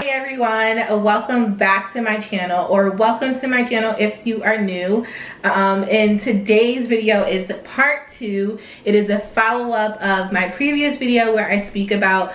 everyone, welcome back to my channel, or welcome to my channel if you are new. And today's video is part 2. It is a follow-up of my previous video where I speak about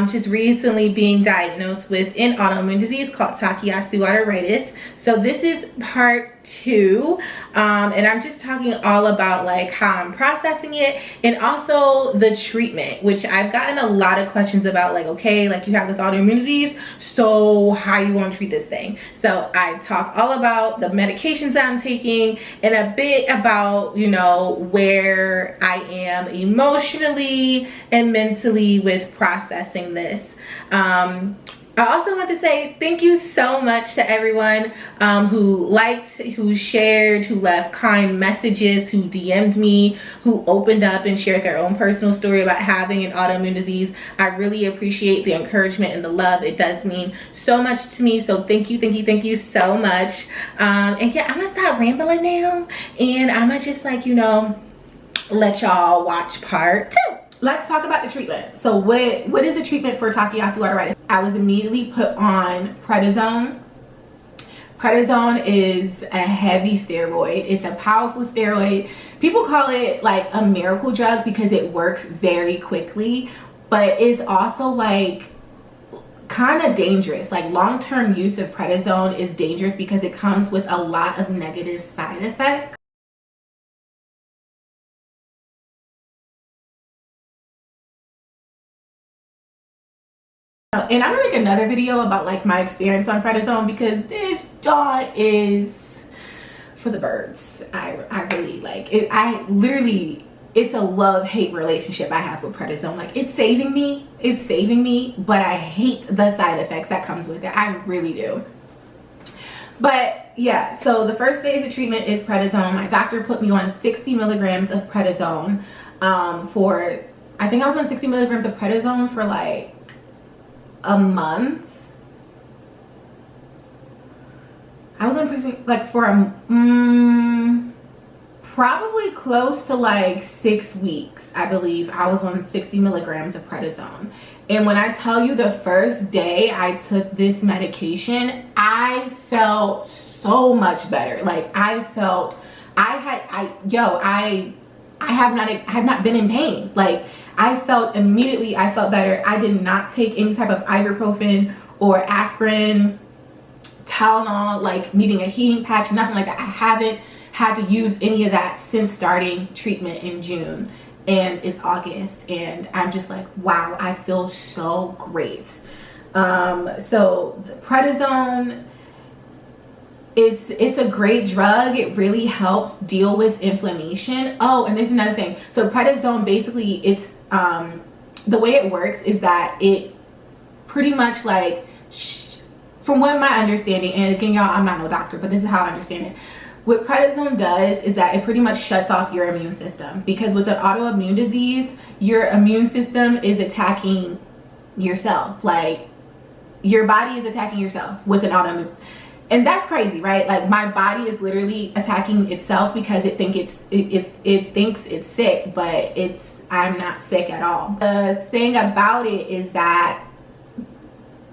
just recently being diagnosed with an autoimmune disease called Takayasu Arteritis. So this is part 2, and I'm just talking all about like how I'm processing it and also the treatment, which I've gotten a lot of questions about, like, okay, like you have this autoimmune disease, so how you want to treat this thing? So I talk all about the medications that I'm taking and a bit about, you know, where I am emotionally and mentally with processing this. I also want to say thank you so much to everyone who liked, who shared, who left kind messages, who DM'd me, who opened up and shared their own personal story about having an autoimmune disease. I really appreciate the encouragement and the love. It does mean so much to me. So thank you so much. And yeah, I'm gonna stop rambling now, and I'm gonna just, like, you know, let y'all watch part 2. Let's talk about the treatment. So what is the treatment for Takayasu Arteritis? I was immediately put on prednisone. Prednisone is a heavy steroid. It's a powerful steroid. People call it like a miracle drug because it works very quickly, but it's also like kind of dangerous. Like, long-term use of prednisone is dangerous because it comes with a lot of negative side effects. And I'm gonna make another video about like my experience on prednisone because this jaw is for the birds. I really like it. It's a love-hate relationship I have with prednisone. Like, it's saving me, but I hate the side effects that comes with it. I really do. But yeah, so the first phase of treatment is prednisone. My doctor put me on 60 milligrams of prednisone I think I was on 60 milligrams of prednisone for like a month. I was on like for probably close to like 6 weeks. I believe I was on 60 milligrams of prednisone. And when I tell you, the first day I took this medication, I felt so much better. Like, I have not been in pain. Like, I felt better. I did not take any type of ibuprofen or aspirin, Tylenol, like needing a heating patch, nothing like that. I haven't had to use any of that since starting treatment in June, and it's August, and I'm just like, wow, I feel so great. So the prednisone, it's a great drug. It really helps deal with inflammation. Oh, and there's another thing. So prednisone, basically, it's the way it works is that it pretty much, like, from what my understanding, and again, y'all, I'm not no doctor, but this is how I understand it. What prednisone does is that it pretty much shuts off your immune system, because with an autoimmune disease, your immune system is attacking yourself. Like, your body is attacking yourself with an autoimmune. And that's crazy, right? Like, my body is literally attacking itself because it thinks it's sick, but I'm not sick at all. The thing about it is that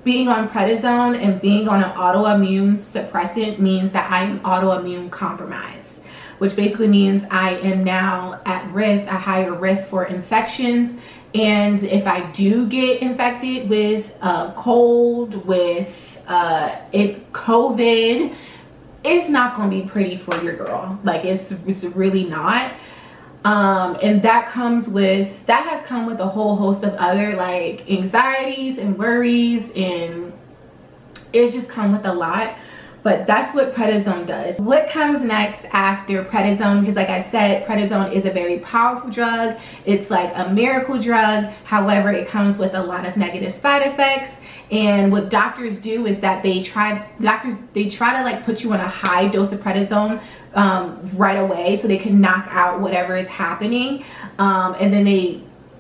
being on prednisone and being on an autoimmune suppressant means that I am autoimmune compromised, which basically means I am now at risk, a higher risk for infections. And if I do get infected with a cold, with COVID, it's not gonna be pretty for your girl. Like, it's really not. And that has come with a whole host of other, like, anxieties and worries, and it's just come with a lot. But that's what prednisone does. What comes next after prednisone? Because, like I said, prednisone is a very powerful drug. It's like a miracle drug. However, it comes with a lot of negative side effects. And what doctors do is that they try to like put you on a high dose of prednisone right away so they can knock out whatever is happening. And then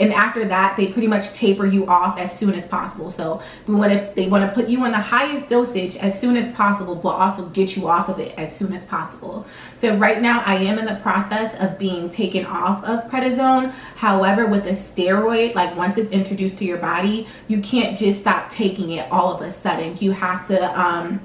and after that they pretty much taper you off as soon as possible. So they want to put you on the highest dosage as soon as possible, but also get you off of it as soon as possible. So right now I am in the process of being taken off of prednisone. However, with a steroid, like once it's introduced to your body, you can't just stop taking it all of a sudden. You have to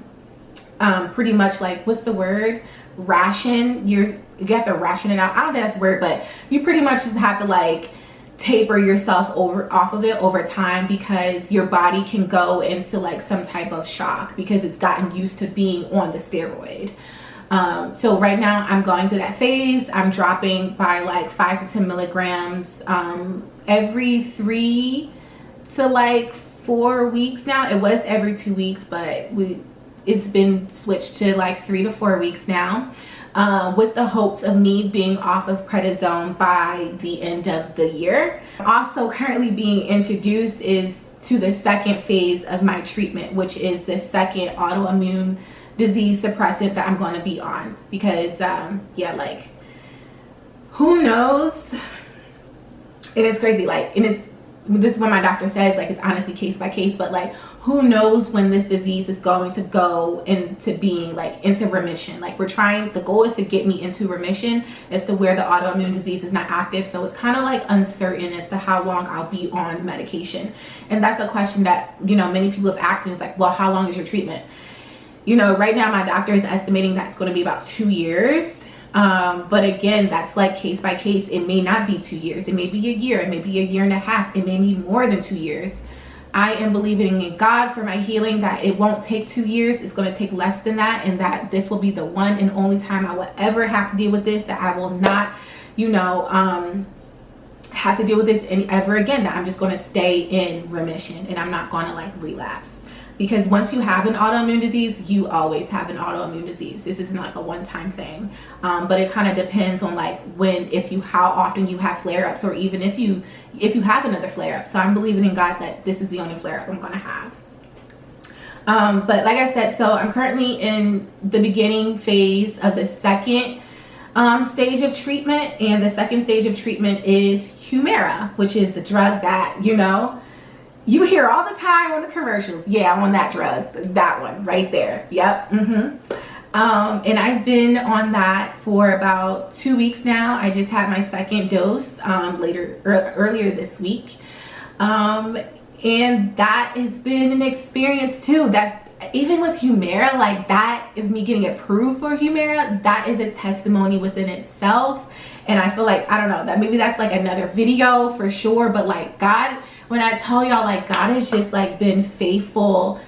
pretty much, like, what's the word, ration. You have to ration it out. I don't think that's the word, but you pretty much just have to like taper yourself off of it over time, because your body can go into like some type of shock because it's gotten used to being on the steroid. So right now I'm going through that phase. I'm dropping by like 5 to 10 milligrams every 3 to like 4 weeks now. It was every 2 weeks, but it's been switched to like 3 to 4 weeks now, with the hopes of me being off of prednisone by the end of the year. Also currently being introduced is to the second phase of my treatment, which is the second autoimmune disease suppressant that I'm going to be on, because yeah, like, who knows? It is crazy, like, and this is what my doctor says, like, it's honestly case by case, but like, who knows when this disease is going to go into being like into remission. Like, the goal is to get me into remission as to where the autoimmune disease is not active. So it's kind of like uncertain as to how long I'll be on medication. And that's a question that, you know, many people have asked me. It's like, well, how long is your treatment? You know, right now my doctor is estimating that's going to be about 2 years. But again, that's like case by case. It may not be 2 years. It may be a year. It may be a year and a half. It may be more than 2 years. I am believing in God for my healing, that it won't take 2 years. It's going to take less than that, and that this will be the one and only time I will ever have to deal with this, that I will not, you know, have to deal with this ever again, that I'm just going to stay in remission and I'm not going to like relapse. Because once you have an autoimmune disease, you always have an autoimmune disease. This isn't like a one-time thing. But it kind of depends on like how often you have flare-ups, or even if you have another flare-up. So I'm believing in God that this is the only flare-up I'm gonna have. But like I said, so I'm currently in the beginning phase of the second stage of treatment. And the second stage of treatment is Humira, which is the drug that, you know, you hear all the time on the commercials. Yeah, I'm on that drug, that one right there. Yep. And I've been on that for about 2 weeks now. I just had my second dose earlier this week. And that has been an experience too. That's even with Humira, like that, if me getting approved for Humira, that is a testimony within itself. And I feel like, I don't know, that maybe that's like another video for sure. But like God, when I tell y'all, like, God has just like been faithful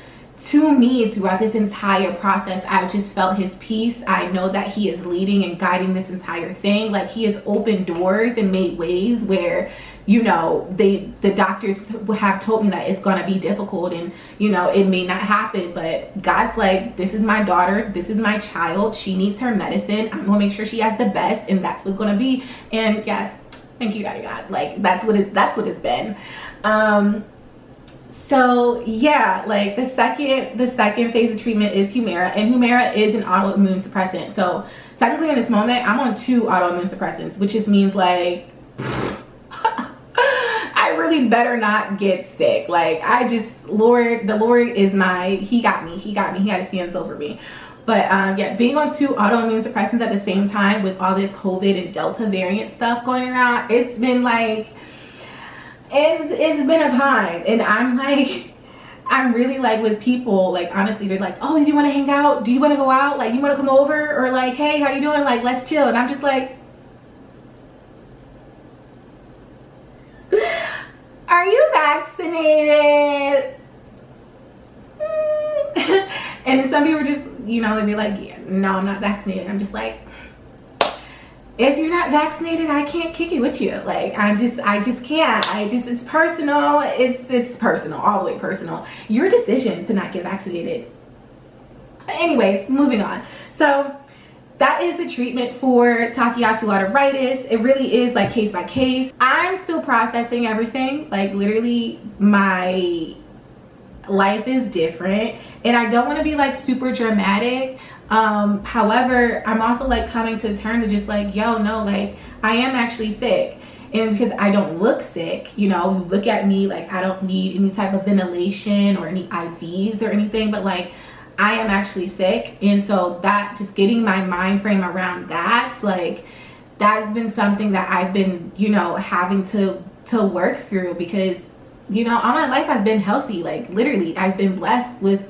to me throughout this entire process. I've just felt his peace. I know that he is leading and guiding this entire thing. Like, he has opened doors and made ways where, you know, the doctors have told me that it's gonna be difficult and, you know, it may not happen, but God's like, this is my daughter, this is my child, she needs her medicine, I'm gonna make sure she has the best, and that's what's gonna be. And yes, thank you, Daddy God. Like, that's what it's been. So yeah, like the second phase of treatment is Humira, and Humira is an autoimmune suppressant. So technically in this moment, I'm on 2 autoimmune suppressants, which just means like, I really better not get sick. Like, the Lord is he got me, he had his hands over me. But yeah, being on 2 autoimmune suppressants at the same time with all this COVID and Delta variant stuff going around, it's been like, it's been a time. And I'm really like, with people, like, honestly, they're like, oh, do you want to hang out? Do you want to go out? Like, you want to come over? Or like, hey, how you doing? Like, let's chill. And I'm just like, are you vaccinated? And then some people just, you know, they'd be like, yeah, no, I'm not vaccinated. I'm just like, if you're not vaccinated, I can't kick it with you. Like, I just can't. It's personal. It's personal, all the way personal. Your decision to not get vaccinated. But anyways, moving on. So that is the treatment for Takayasu Arteritis. It really is like case by case. I'm still processing everything. Like, literally, my life is different, and I don't want to be like super dramatic. However, I'm also like coming to terms to just like, yo, no, like, I am actually sick. And because I don't look sick, you know, you look at me like I don't need any type of ventilation or any IVs or anything, but like I am actually sick. And so that, just getting my mind frame around that, like that's been something that I've been, you know, having to work through, because, you know, all my life I've been healthy. Like literally I've been blessed with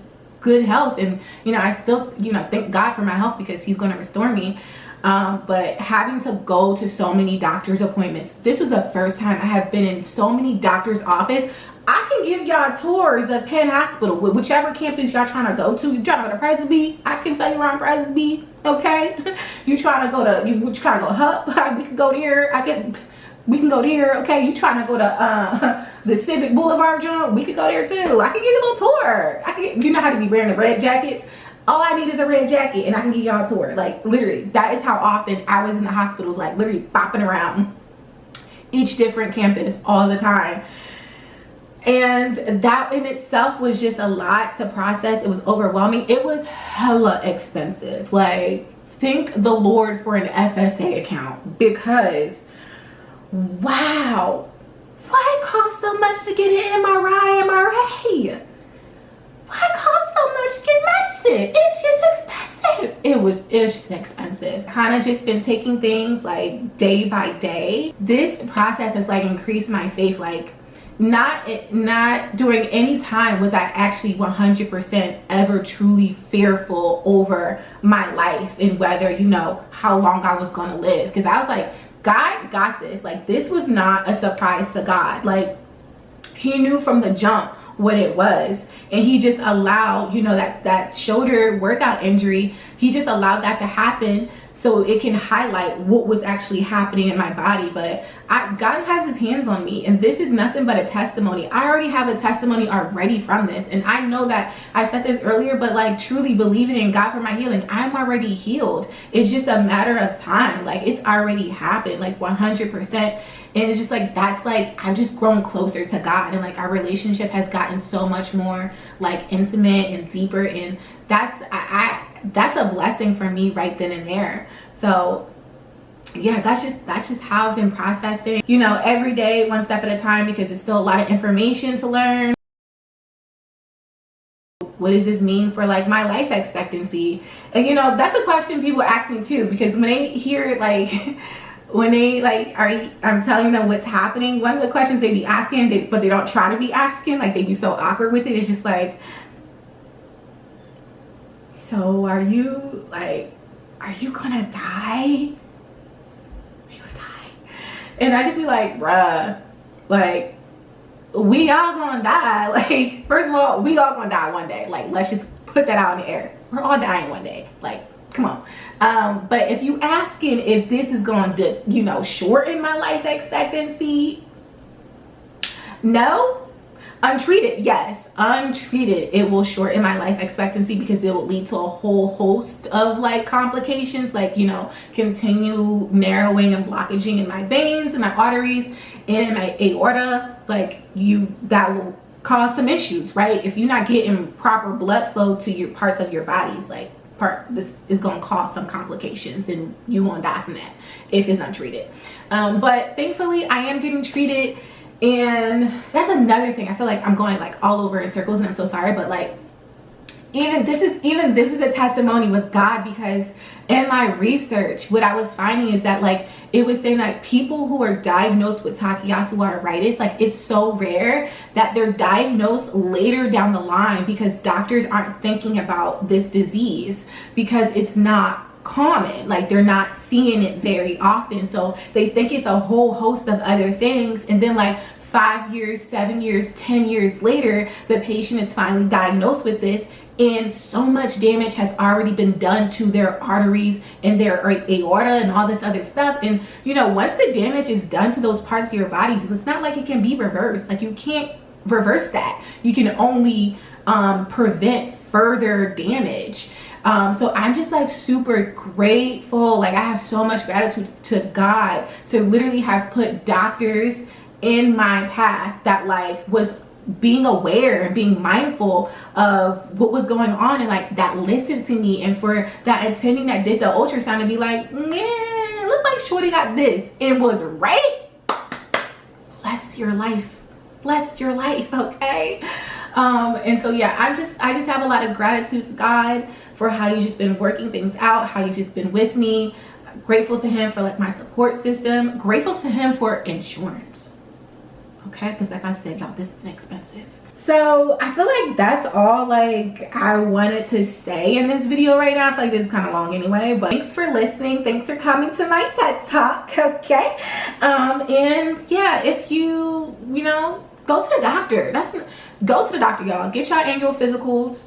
good health, and, you know, I still, you know, thank God for my health because he's going to restore me. But having to go to so many doctor's appointments, this was the first time I have been in so many doctor's office. I can give y'all tours of Penn Hospital, whichever campus y'all trying to go to. You trying to go to Presby? I can tell you around Presby, okay? You trying to go to, you trying to go Hup? We can go there. We can go there, okay? You trying to go to the Civic Boulevard joint? We could go there too. I can give you a little tour. You know how to be wearing the red jackets? All I need is a red jacket and I can give y'all a tour. Like literally, that is how often I was in the hospitals, like literally bopping around each different campus all the time. And that in itself was just a lot to process. It was overwhelming. It was hella expensive. Like, thank the Lord for an FSA account, because wow, why it cost so much to get an MRI? Why it cost so much to get medicine? It's just expensive. It's just expensive. Kind of just been taking things like day by day. This process has like increased my faith. Like not during any time was I actually 100% ever truly fearful over my life and whether, you know, how long I was going to live. Because I was like, God got this. Like, this was not a surprise to God. Like, he knew from the jump what it was, and he just allowed, you know, that shoulder workout injury, he just allowed that to happen so it can highlight what was actually happening in my body. But God has his hands on me, and this is nothing but a testimony. I already have a testimony already from this, and I know that I said this earlier, but like truly believing in God for my healing, I'm already healed. It's just a matter of time. Like, it's already happened, like 100%. And it's just like, that's like, I've just grown closer to God, and like our relationship has gotten so much more like intimate and deeper, and that's a blessing for me right then and there. So yeah, that's just how I've been processing, you know, every day, one step at a time, because it's still a lot of information to learn. What does this mean for like my life expectancy? And you know, that's a question people ask me too, because when they hear like when they like I'm telling them what's happening, one of the questions they be asking, but they don't try to be asking, like they be so awkward with it, it's just like, so are you gonna die? Are you gonna die? And I just be like, bruh, like, we all gonna die. Like, first of all, we all gonna die one day. Like, let's just put that out in the air. We're all dying one day. Like, come on. But if you asking if this is going to, you know, shorten my life expectancy, no. Untreated, yes, untreated, it will shorten my life expectancy, because it will lead to a whole host of like complications, like, you know, continue narrowing and blockaging in my veins and my arteries and in my aorta. Like, that will cause some issues, right? If you're not getting proper blood flow to your parts of your bodies, like this is going to cause some complications, and you won't die from that if it's untreated. But thankfully I am getting treated. And that's another thing. I feel like I'm going like all over in circles, and I'm so sorry, but like even this is a testimony with God, because in my research, what I was finding is that like it was saying that people who are diagnosed with Takayasu Arteritis, like it's so rare that they're diagnosed later down the line, because doctors aren't thinking about this disease because it's not common. Like, they're not seeing it very often, so they think it's a whole host of other things, and then like 5 years, 7 years, 10 years later, the patient is finally diagnosed with this, and so much damage has already been done to their arteries and their aorta and all this other stuff. And you know, once the damage is done to those parts of your bodies, it's not like it can be reversed. Like, you can't reverse that. You can only prevent further damage. So I'm just like super grateful. Like, I have so much gratitude to God to literally have put doctors in my path that like was being aware and being mindful of what was going on, and like that listened to me, and for that attending that did the ultrasound and be like, man, it looked like shorty got this. It was right. bless your life. Bless your life, okay? And so yeah, I just have a lot of gratitude to God for how he's just been working things out, how he's just been with me. Grateful to him for like my support system. Grateful to him for insurance, okay? Because like I said, y'all, this is inexpensive. So I feel like that's all like I wanted to say in this video right now. I feel like this is kind of long anyway, but thanks for listening. Thanks for coming to my TED Talk, okay? And yeah, if you know, go to the doctor. Go to the doctor, y'all. Get your annual physicals,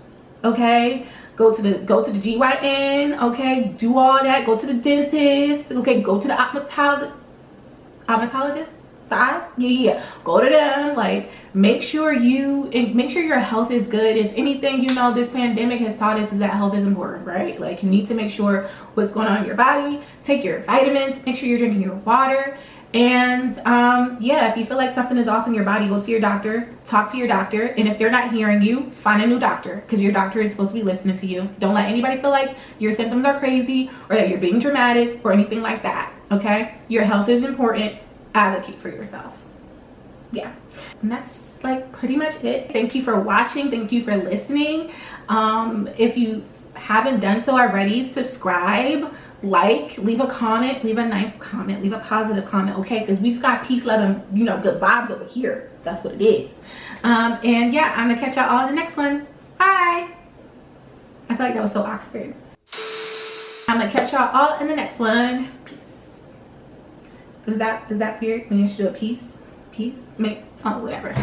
okay? Go to the GYN, okay? Do all that. Go to the dentist, okay? Go to the optometrist. The eyes, yeah, go to them. Like, make sure your health is good. If anything, you know, this pandemic has taught us is that health is important, right? Like, you need to make sure what's going on in your body. Take your vitamins. Make sure you're drinking your water. And yeah, if you feel like something is off in your body, go to your doctor, talk to your doctor, and if they're not hearing you, find a new doctor, because your doctor is supposed to be listening to you. Don't let anybody feel like your symptoms are crazy or that you're being dramatic or anything like that, okay? Your health is important. Advocate for yourself. Yeah, and that's like pretty much it. Thank you for watching. Thank you for listening. If you haven't done so already, subscribe, like, leave a comment, leave a nice comment, leave a positive comment, okay? Because we just got peace, love, and, you know, good vibes over here. That's what it is. And yeah, I'm gonna catch y'all all in the next one. Bye. I feel like that was so awkward. I'm gonna catch y'all all in the next one. Peace. Is that weird? Maybe you should do a peace? Peace? Maybe, oh, whatever.